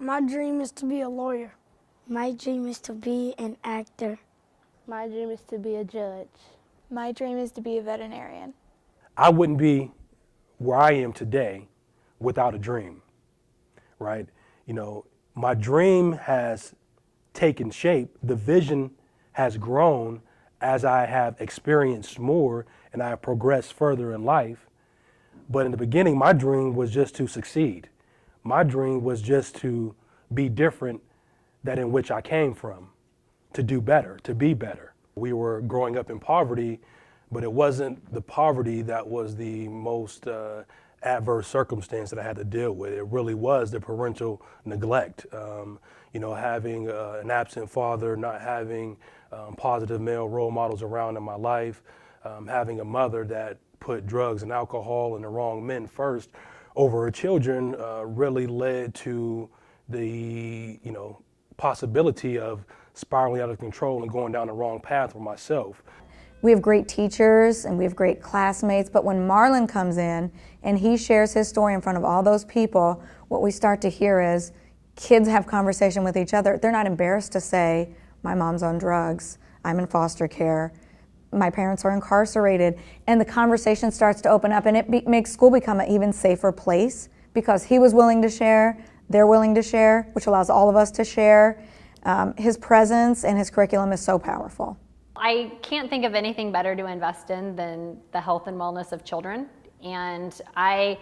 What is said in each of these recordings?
My dream is to be a lawyer. My dream is to be an actor. My dream is to be a judge. My dream is to be a veterinarian. I wouldn't be where I am today without a dream, right? You know, my dream has taken shape. The vision has grown as I have experienced more and I have progressed further in life. But in the beginning, my dream was just to succeed. My dream was just to be different than in which I came from, to do better, to be better. We were growing up in poverty, but it wasn't the poverty that was the most adverse circumstance that I had to deal with. It really was the parental neglect. You know, having an absent father, not having positive male role models around in my life, having a mother that put drugs and alcohol and the wrong men first over her children really led to the, possibility of spiraling out of control and going down the wrong path for myself. We have great teachers and we have great classmates, but when Marlon comes in and he shares his story in front of all those people, what we start to hear is kids have conversation with each other. They're not embarrassed to say, my mom's on drugs, I'm in foster care, my parents are incarcerated, and the conversation starts to open up, and it makes school become an even safer place because he was willing to share, they're willing to share, which allows all of us to share. His presence and his curriculum is so powerful. I can't think of anything better to invest in than the health and wellness of children, and I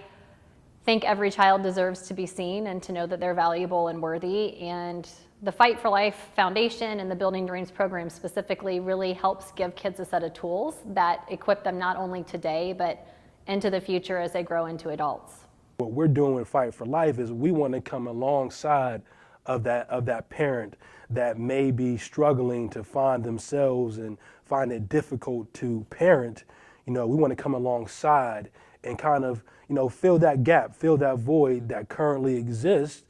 think every child deserves to be seen and to know that they're valuable and worthy, and the Fight for Life Foundation and the Building Dreams program specifically really helps give kids a set of tools that equip them not only today but into the future as they grow into adults. What we're doing with Fight for Life is we want to come alongside of that parent that may be struggling to find themselves and find it difficult to parent. We want to come alongside and kind of, fill that gap, fill that void that currently exists,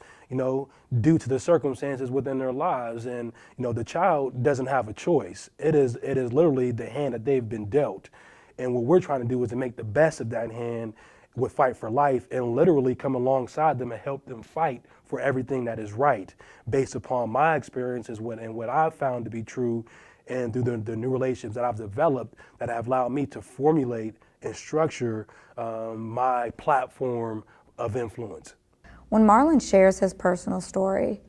due to the circumstances within their lives. And, the child doesn't have a choice. It is literally the hand that they've been dealt. And what we're trying to do is to make the best of that hand with Fight for Life and literally come alongside them and help them fight for everything that is right based upon my experiences and what I've found to be true and through the new relationships that I've developed that have allowed me to formulate and structure my platform of influence. When Marlon shares his personal story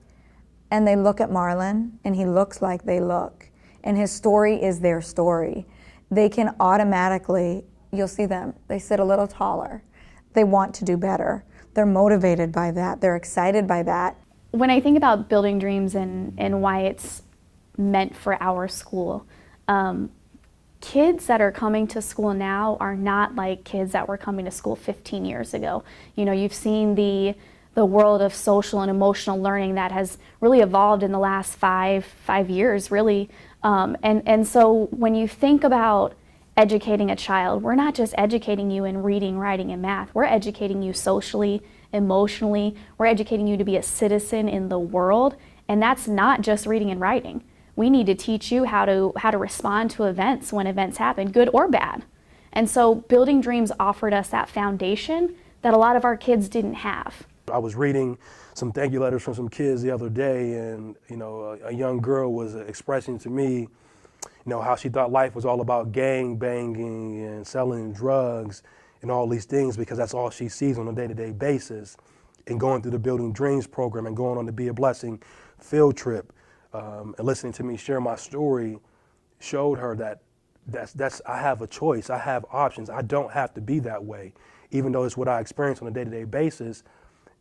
and they look at Marlon and he looks like they look and his story is their story, they can automatically, you'll see them, they sit a little taller. They want to do better. They're motivated by that. They're excited by that. When I think about Building Dreams and why it's meant for our school, kids that are coming to school now are not like kids that were coming to school 15 years ago. You've seen the world of social and emotional learning that has really evolved in the last five years, really. And so when you think about educating a child, we're not just educating you in reading, writing, and math. We're educating you socially, emotionally. We're educating you to be a citizen in the world, and that's not just reading and writing. We need to teach you how to respond to events when events happen, good or bad. And so Building Dreams offered us that foundation that a lot of our kids didn't have. I was reading some thank you letters from some kids the other day, and a young girl was expressing to me how she thought life was all about gang banging and selling drugs and all these things because that's all she sees on a day-to-day basis. And going through the Building Dreams program and going on the Be a Blessing field trip and listening to me share my story showed her that I have a choice, I have options, I don't have to be that way. Even though it's what I experience on a day-to-day basis,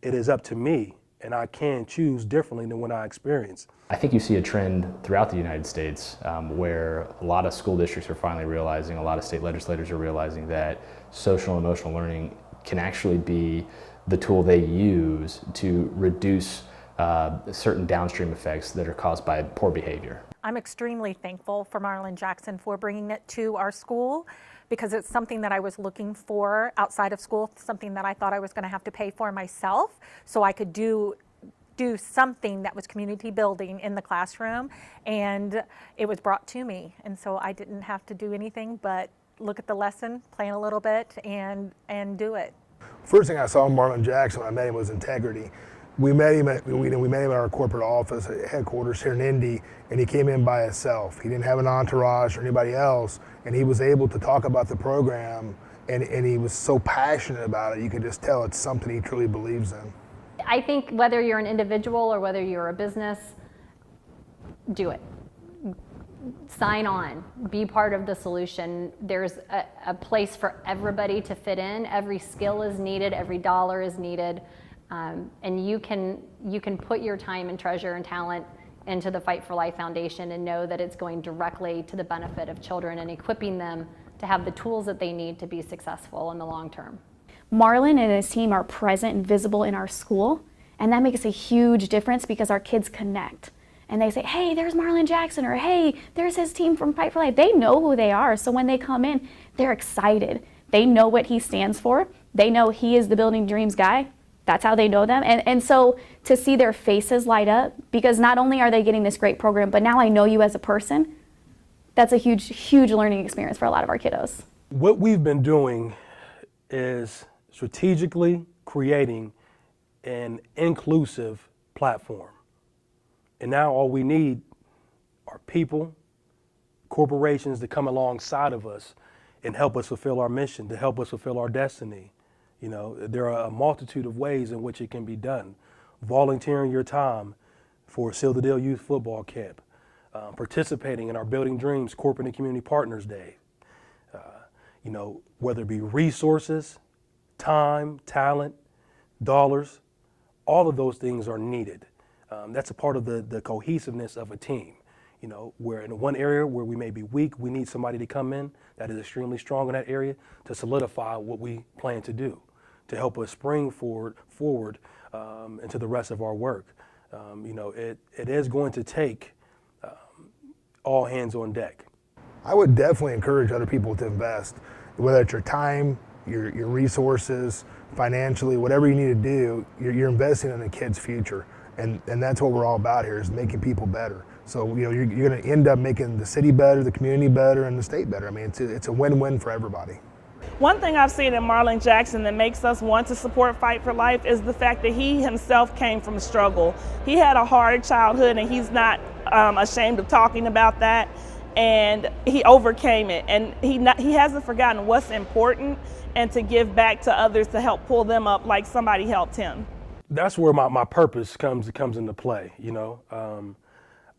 it is up to me. And I can choose differently than what I experience. I think you see a trend throughout the United States where a lot of school districts are finally realizing, a lot of state legislators are realizing that social and emotional learning can actually be the tool they use to reduce certain downstream effects that are caused by poor behavior. I'm extremely thankful for Marlon Jackson for bringing it to our school because it's something that I was looking for outside of school, something that I thought I was going to have to pay for myself so I could do something that was community building in the classroom, and it was brought to me, and so I didn't have to do anything but look at the lesson, plan a little bit, and do it. First thing I saw in Marlon Jackson when I met him was integrity. We met him at our corporate office at headquarters here in Indy, and he came in by himself. He didn't have an entourage or anybody else, and he was able to talk about the program, and he was so passionate about it. You could just tell it's something he truly believes in. I think whether you're an individual or whether you're a business, do it. Sign on, be part of the solution. There's a place for everybody to fit in. Every skill is needed, every dollar is needed. And you can put your time and treasure and talent into the Fight for Life Foundation and know that it's going directly to the benefit of children and equipping them to have the tools that they need to be successful in the long term. Marlon and his team are present and visible in our school, and that makes a huge difference because our kids connect. And they say, hey, there's Marlon Jackson, or hey, there's his team from Fight for Life. They know who they are, so when they come in, they're excited. They know what he stands for. They know he is the Building Dreams guy. That's how they know them. And so to see their faces light up, because not only are they getting this great program, but now I know you as a person, that's a huge, huge learning experience for a lot of our kiddos. What we've been doing is strategically creating an inclusive platform. And now all we need are people, corporations to come alongside of us and help us fulfill our mission, to help us fulfill our destiny. You know, there are a multitude of ways in which it can be done. Volunteering your time for Seal the Deal Youth Football Camp, participating in our Building Dreams Corporate and Community Partners Day. You know, whether it be resources, time, talent, dollars, all of those things are needed. That's a part of the cohesiveness of a team. You know, where in one area where we may be weak, we need somebody to come in that is extremely strong in that area to solidify what we plan to do, to help us spring forward into the rest of our work. You know, it is going to take all hands on deck. I would definitely encourage other people to invest, whether it's your time, your resources, financially, whatever you need to do, you're investing in a kid's future. And that's what we're all about here, is making people better. So, you know, you're going to end up making the city better, the community better, and the state better. I mean, it's a win-win for everybody. One thing I've seen in Marlon Jackson that makes us want to support Fight for Life is the fact that he himself came from struggle. He had a hard childhood, and he's not ashamed of talking about that. And he overcame it, and he hasn't forgotten what's important and to give back to others to help pull them up like somebody helped him. That's where my purpose comes into play. You know,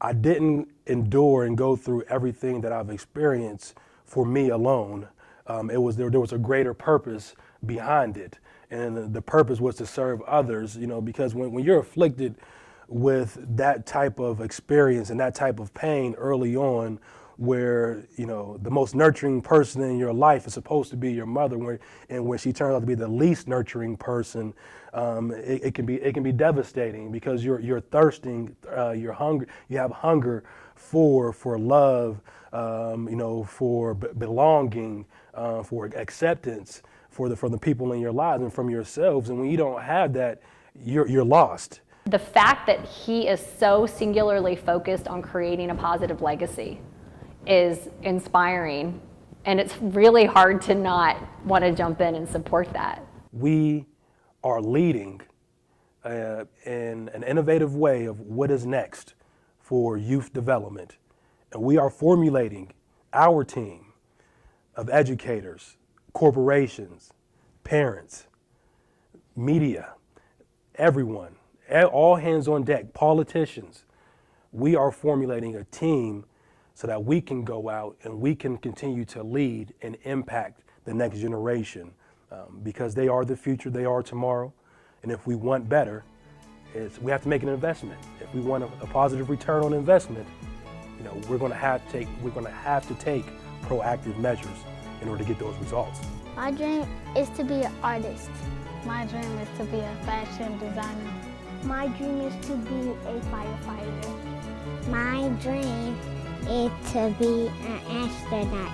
I didn't endure and go through everything that I've experienced for me alone. There was a greater purpose behind it, and the purpose was to serve others. You know, because when you're afflicted with that type of experience and that type of pain early on, where, you know, the most nurturing person in your life is supposed to be your mother, and when she turns out to be the least nurturing person, it can be devastating, because you're thirsting, you're hungry, you have hunger for love, you know, for belonging, for acceptance, for the people in your lives and from yourselves. And when you don't have that, you're lost. The fact that he is so singularly focused on creating a positive legacy is inspiring, and it's really hard to not want to jump in and support that. We are leading in an innovative way of what is next for youth development, and we are formulating our team of educators, corporations, parents, media, everyone, all hands on deck, politicians. We are formulating a team so that we can go out and we can continue to lead and impact the next generation, because they are the future, they are tomorrow. And if we want better, we have to make an investment. If we want a positive return on investment, you know, we're going to have to take proactive measures in order to get those results. My dream is to be an artist. My dream is to be a fashion designer. My dream is to be a firefighter. My dream is to be an astronaut.